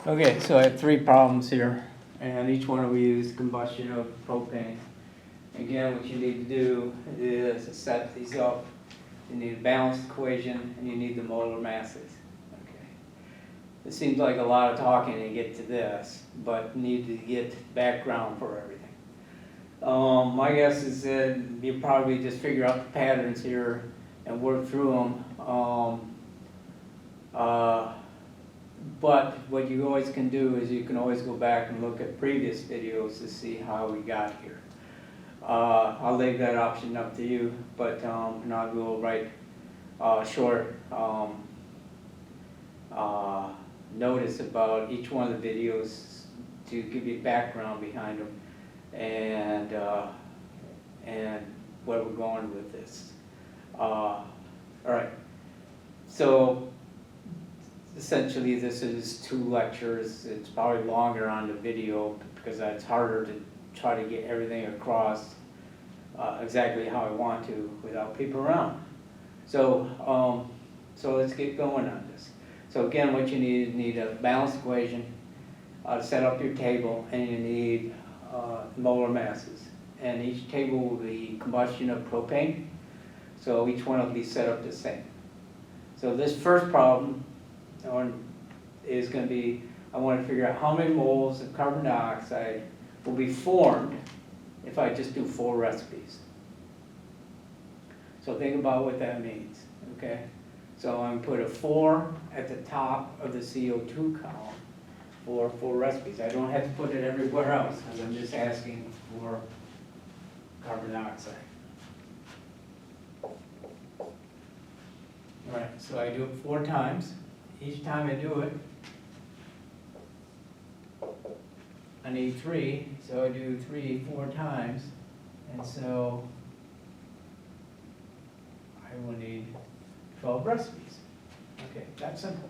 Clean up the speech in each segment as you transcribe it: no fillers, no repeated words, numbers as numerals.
Okay, so I have three problems here, and each one we use combustion of propane. Again, what you need to do is set these up. You need a balanced equation, and you need the molar masses. Okay. It seems like a lot of talking to get to this, but need to get background for everything. My guess is that you probably just figure out the patterns here and work through them. But what you always can do is you can always go back and look at previous videos to see how we got here. I'll leave that option up to you, but and I will write short notice about each one of the videos to give you background behind them and where we're going with this. All right, so essentially this is 2 lectures. It's probably longer on the video because it's harder to try to get everything across exactly how I want to without people around. So so let's get going on this. So again, what you need a balanced equation to set up your table, and you need molar masses. And each table will be combustion of propane, so each one will be set up the same. So this first problem is going to be, I want to figure out how many moles of carbon dioxide will be formed if I just do 4 recipes. So think about what that means, okay? So I'm going to put a 4 at the top of the CO2 column for 4 recipes. I don't have to put it everywhere else, because I'm just asking for carbon dioxide. All right, so I do it 4 times. Each time I do it, I need 3, so I do 3 4 times, and so I will need 12 recipes. Okay, that's simple.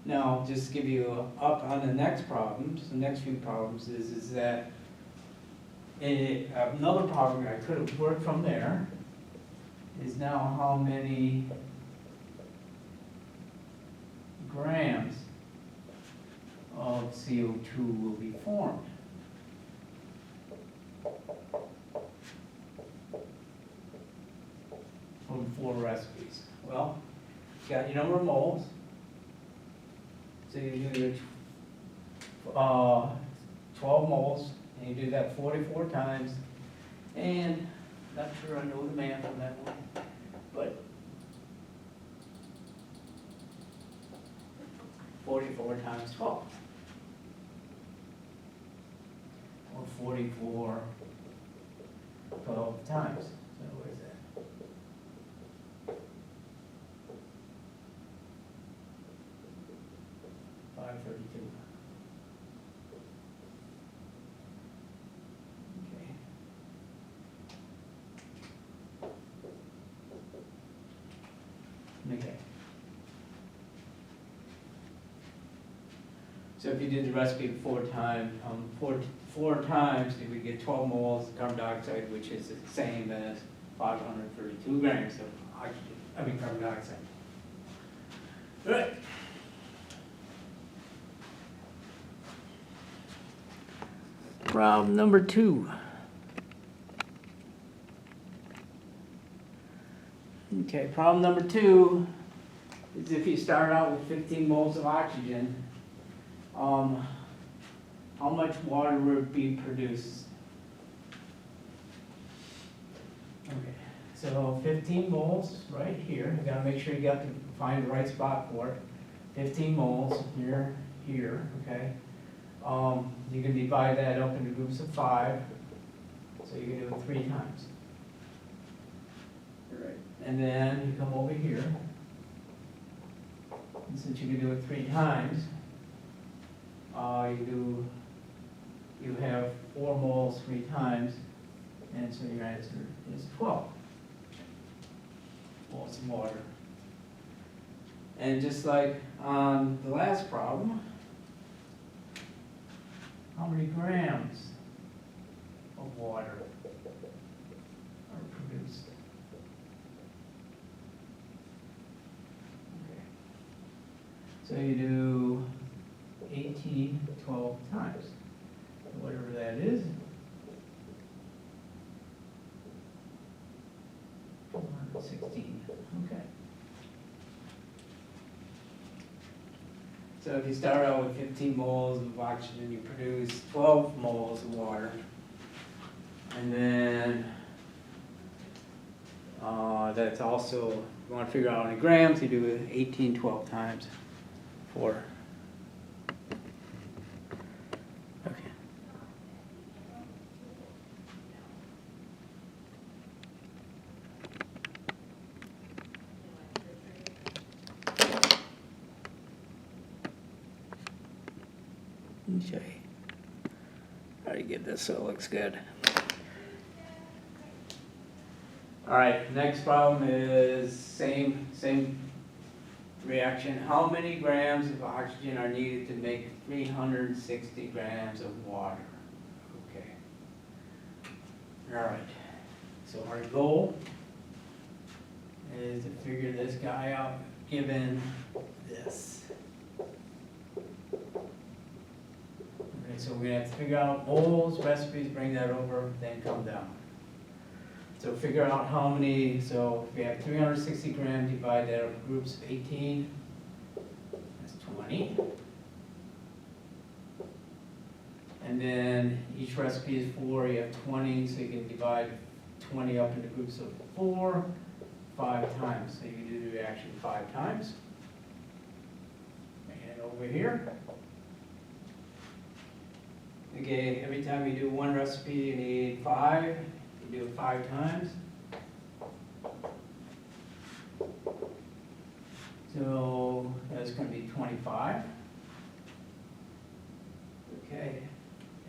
Now, just to give you up on the next problems, the next few problems is that another problem I could have worked from there is now how many grams of CO2 will be formed. From 4 recipes. Well, you got your number of moles. So you do your 12 moles, and you do that 44 times. And not sure I know the math on that one, but 44 times 12. Or 44 12 times. So what is that? 532. Okay. Okay. So if you did the recipe 4 times, four times, you would get 12 moles of carbon dioxide, which is the same as 532 grams of carbon dioxide. All right. Problem number 2. Okay, problem number 2 is if you start out with 15 moles of oxygen, how much water would be produced? Okay, so 15 moles right here. You gotta make sure you got to find the right spot for it. 15 moles here, okay. You can divide that up into groups of 5, so you can do it 3 times. All right. And then you come over here, and since you can do it 3 times, you have 4 moles 3 times, and so your answer is 12 moles of water. And just like on the last problem, how many grams of water are produced? Okay. So you do 18, 12 times, whatever that is. 416, okay. So if you start out with 15 moles of oxygen, you produce 12 moles of water. And then that's also, you want to figure out in grams, you do 18, 12 times 4. Okay. Let me show you how to get this so it looks good. All right, next problem is same reaction. How many grams of oxygen are needed to make 360 grams of water? Okay. All right. So our goal is to figure this guy out given this. Okay, so we're gonna have to figure out moles, recipes, bring that over, then come down. So figure out how many, so if we have 360 grams, divide that over groups of 18, that's 20. And then each recipe is 4, you have 20, so you can divide 20 up into groups of 4, 5 times. So you can do the reaction 5 times. And over here. Okay, every time you do one recipe, you need 5. You do it 5 times. So that's going to be 25. Okay.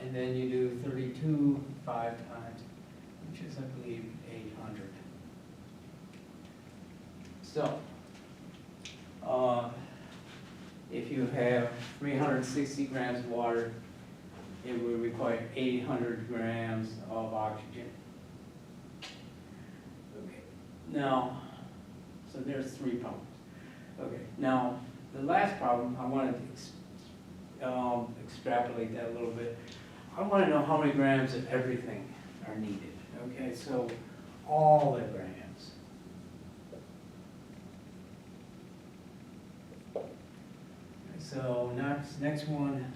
And then you do 32 5 times, which is, I believe, 800. So, if you have 360 grams of water, it would require 800 grams of oxygen. Okay. Now, so there's 3 problems. Okay. Now, the last problem, I wanted to extrapolate that a little bit. I want to know how many grams of everything are needed. Okay, so all the grams. So next one.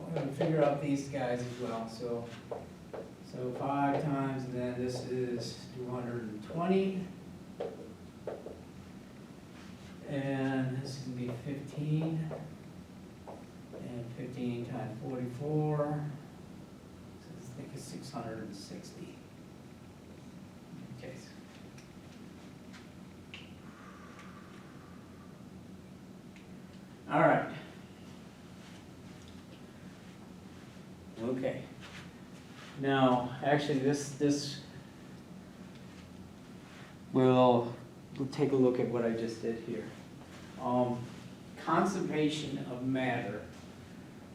I'm going to figure out these guys as well. So 5 times, and then this is 220. And this is going to be 15. And 15 times 44. So I think it's 660. Okay. All right. Okay. Now, actually, we'll take a look at what I just did here. Conservation of matter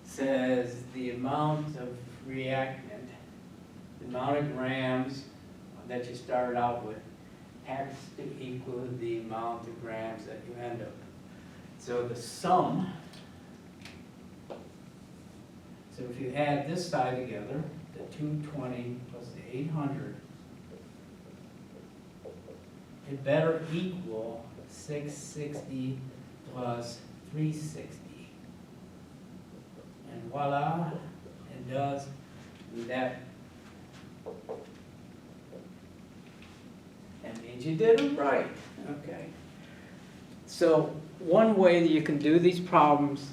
says the amount of reactant, the amount of grams that you started out with, has to equal the amount of grams that you end up. So the sum, so if you add this side together, the 220 plus the 800, it better equal 660 plus 360. And voila, it does that. That means you did it right. Okay. So one way that you can do these problems,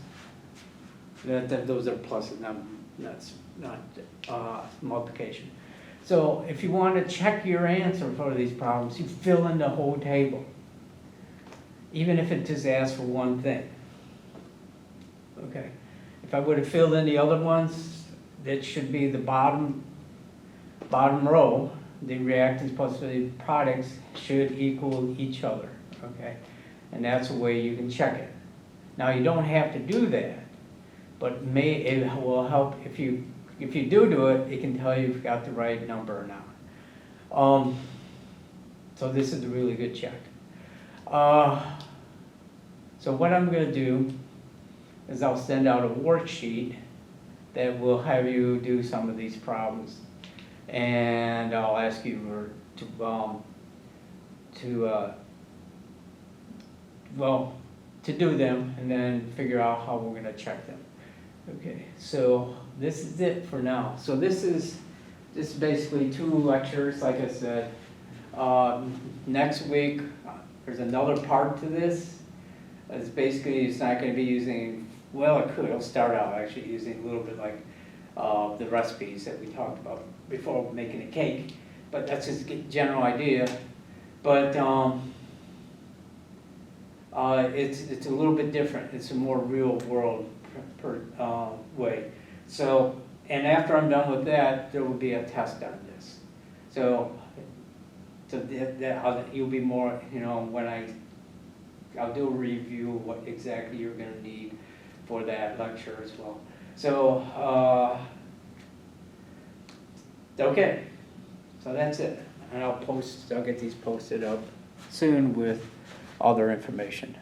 those are pluses, that's not multiplication. So if you want to check your answer for these problems, you fill in the whole table, even if it just asks for one thing. Okay. If I would have filled in the other ones, that should be the bottom row. The reactants plus the products should equal each other. Okay. And that's a way you can check it. Now you don't have to do that, but it will help if you do it. It can tell you if you got the right number or not. So this is a really good check. So what I'm gonna do is I'll send out a worksheet that will have you do some of these problems. And I'll ask you to do them and then figure out how we're gonna check them. Okay, so this is it for now. So this is basically 2 lectures, like I said. Next week, there's another part to this. It's basically, it's not gonna be using, well, it could, it'll start out actually using a little bit like the recipes that we talked about before making a cake, but that's just a general idea. But it's a little bit different. It's a more real world way. So, and after I'm done with that, there will be a test on this. So you'll be more, when I'll do a review of what exactly you're going to need for that lecture as well. So, okay, so that's it. And I'll get these posted up soon with other information.